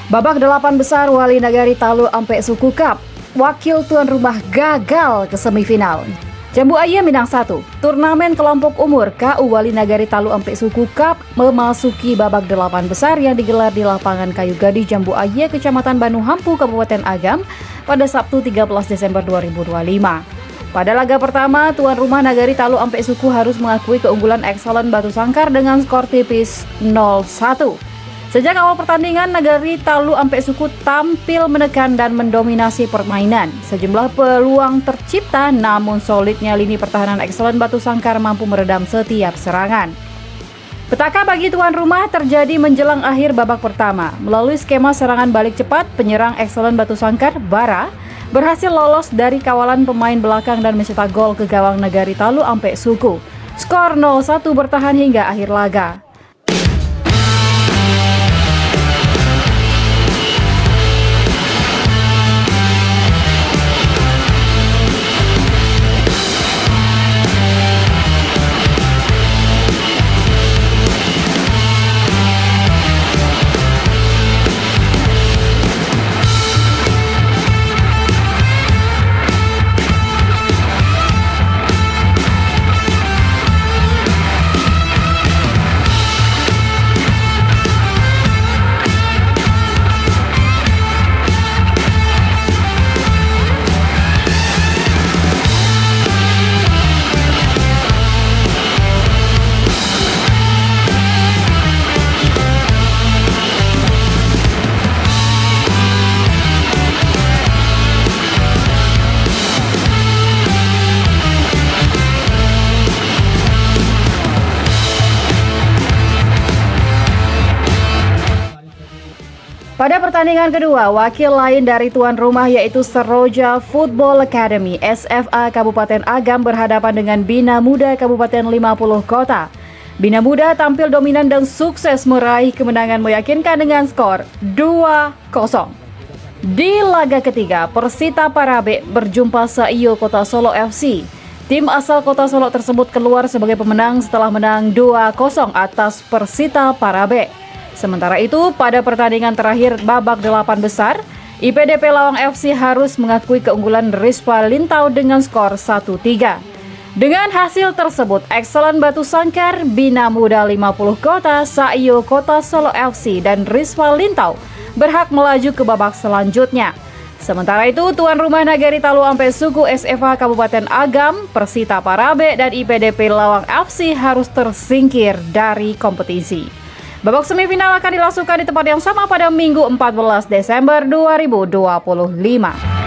Babak 8 besar Wali Nagari Talu Ampe Suku Cup, wakil tuan rumah gagal ke semifinal. Jambu Aye Minang 1, turnamen kelompok umur KU Wali Nagari Talu Ampe Suku Cup memasuki babak 8 besar yang digelar di lapangan Kayu Gadih Jambu Aye, Kecamatan Banu Hampu, Kabupaten Agam pada Sabtu 13 Desember 2025. Pada laga pertama, tuan rumah Nagari Talu Ampe Suku harus mengakui keunggulan Excellent Batu Sangkar dengan skor tipis 0-1. Sejak awal pertandingan, Nagari Talu Ampe Suku tampil menekan dan mendominasi permainan. Sejumlah peluang tercipta, namun solidnya lini pertahanan Excellent Batu Sangkar mampu meredam setiap serangan. Petaka bagi tuan rumah terjadi menjelang akhir babak pertama. Melalui skema serangan balik cepat, penyerang Excellent Batu Sangkar, Bara, berhasil lolos dari kawalan pemain belakang dan mencetak gol ke gawang Nagari Talu Ampe Suku. Skor 0-1 bertahan hingga akhir laga. Pada pertandingan kedua, wakil lain dari tuan rumah yaitu Seroja Football Academy SFA Kabupaten Agam berhadapan dengan Bina Muda Kabupaten 50 Kota. Bina Muda tampil dominan dan sukses meraih kemenangan meyakinkan dengan skor 2-0. Di laga ketiga, Persita Parabe berjumpa Saiyo Kota Solo FC. Tim asal Kota Solo tersebut keluar sebagai pemenang setelah menang 2-0 atas Persita Parabe. Sementara itu, pada pertandingan terakhir babak 8 besar, IPDP Lawang FC harus mengakui keunggulan Rispa Lintau dengan skor 1-3. Dengan hasil tersebut, Excellent Batu Sangkar, Bina Muda 50 Kota, Saiyo Kota Solo FC, dan Rispa Lintau berhak melaju ke babak selanjutnya. Sementara itu, tuan rumah Nagari Talu Ampe Suku SFA Kabupaten Agam, Persita Parabe, dan IPDP Lawang FC harus tersingkir dari kompetisi. Babak semifinal akan dilangsungkan di tempat yang sama pada Minggu 14 Desember 2025.